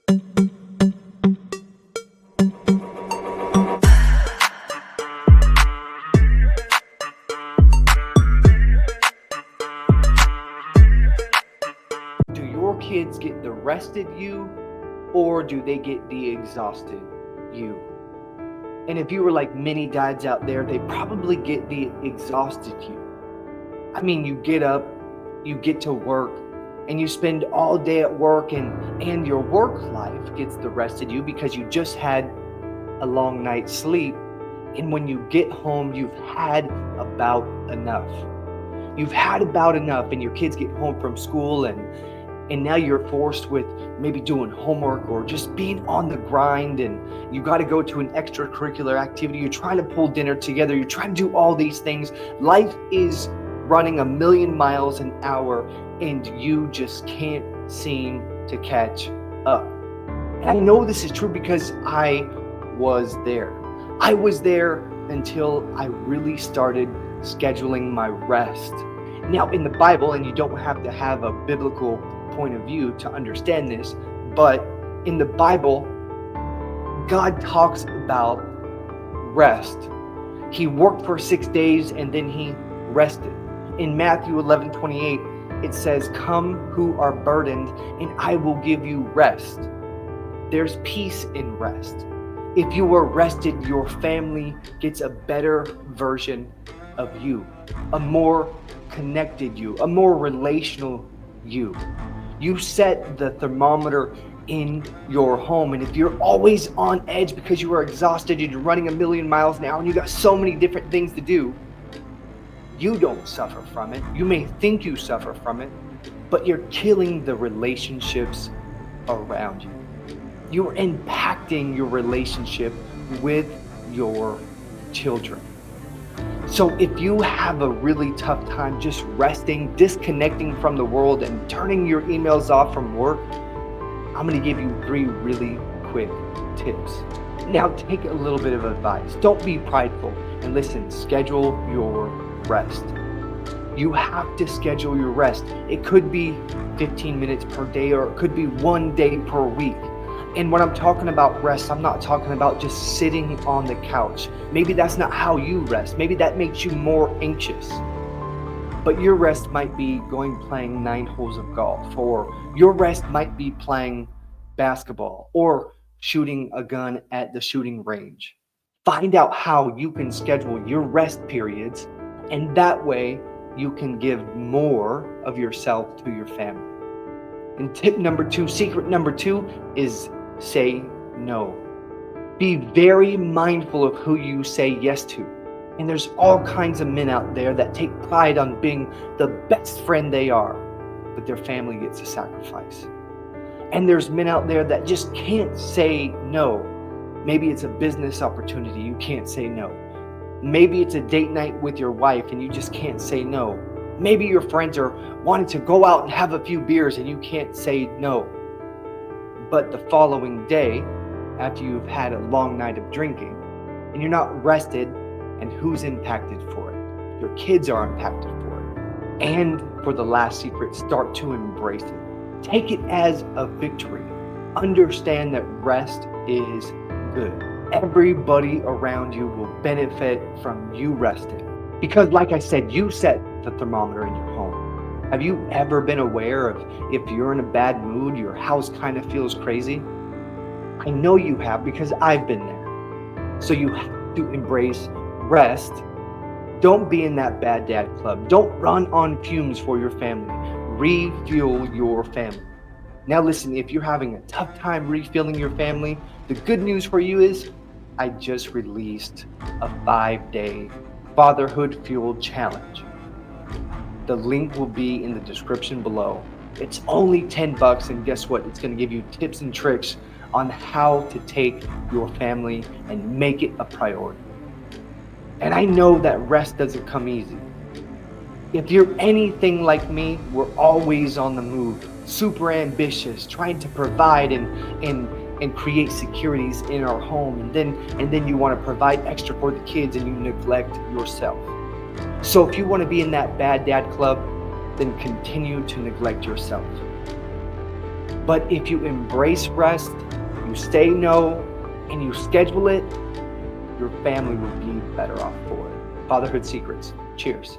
Do your kids get the rested you, or do they get the exhausted you? And if you were like many dads out there, they probably get the exhausted you. I mean, you get up, you get to work, and you spend all day at work, and your work life gets the rested you because you just had a long night's sleep. And when you get home, you've had about enough. You've had about enough, and your kids get home from school, and now you're forced with maybe doing homework or just being on the grind, and you got to go to an extracurricular activity. You're trying to pull dinner together. You're trying to do all these things. Life is running a million miles an hour, and you just can't seem to catch up. And I know this is true because I was there. I was there until I really started scheduling my rest. Now, in the Bible, and you don't have to have a biblical point of view to understand this, but in the Bible, God talks about rest. He worked for 6 days and then he rested. In Matthew 11:28, it says, "Come who are burdened, and I will give you rest." There's peace in rest. If you are rested, your family gets a better version of you, a more connected you, a more relational you. You set the thermometer in your home, and if you're always on edge because you are exhausted and you're running a million miles an hour and you got so many different things to do, you don't suffer from it. You may think you suffer from it, but you're killing the relationships around you. You're impacting your relationship with your children. So if you have a really tough time just resting, disconnecting from the world, and turning your emails off from work, I'm going to give you 3 really quick tips. Now, take a little bit of advice. Don't be prideful, and listen, schedule your rest. You have to schedule your rest. It could be 15 minutes per day, or it could be 1 day per week. And when I'm talking about rest, I'm not talking about just sitting on the couch. Maybe that's not how you rest. Maybe that makes you more anxious. But your rest might be playing 9 holes of golf, or your rest might be playing basketball or shooting a gun at the shooting range. Find out how you can schedule your rest periods, and that way you can give more of yourself to your family. And secret number 2 is say no. Be very mindful of who you say yes to. And there's all kinds of men out there that take pride on being the best friend they are, but their family gets a sacrifice. And there's men out there that just can't say no. Maybe it's a business opportunity, you can't say no. Maybe it's a date night with your wife and you just can't say no. Maybe your friends are wanting to go out and have a few beers and you can't say no. But the following day, after you've had a long night of drinking, and you're not rested, and who's impacted for it? Your kids are impacted for it. And for the last secret, start to embrace it. Take it as a victory. Understand that rest is good. Everybody around you will benefit from you resting. Because like I said, you set the thermometer in your home. Have you ever been aware of if you're in a bad mood, your house kind of feels crazy? I know you have because I've been there. So you have to embrace rest. Don't be in that bad dad club. Don't run on fumes for your family. Refuel your family. Now listen, if you're having a tough time refueling your family, the good news for you is I just released a 5-day Fatherhood Fuel Challenge. The link will be in the description below. It's only $10, and guess what? It's going to give you tips and tricks on how to take your family and make it a priority. And I know that rest doesn't come easy. If you're anything like me, we're always on the move, super ambitious, trying to provide and create securities in our home, and then you want to provide extra for the kids and you neglect yourself. So if you want to be in that bad dad club, then continue to neglect yourself. But if you embrace rest, you say no, and you schedule it, your family will be better off for it. Fatherhood Secrets. Cheers.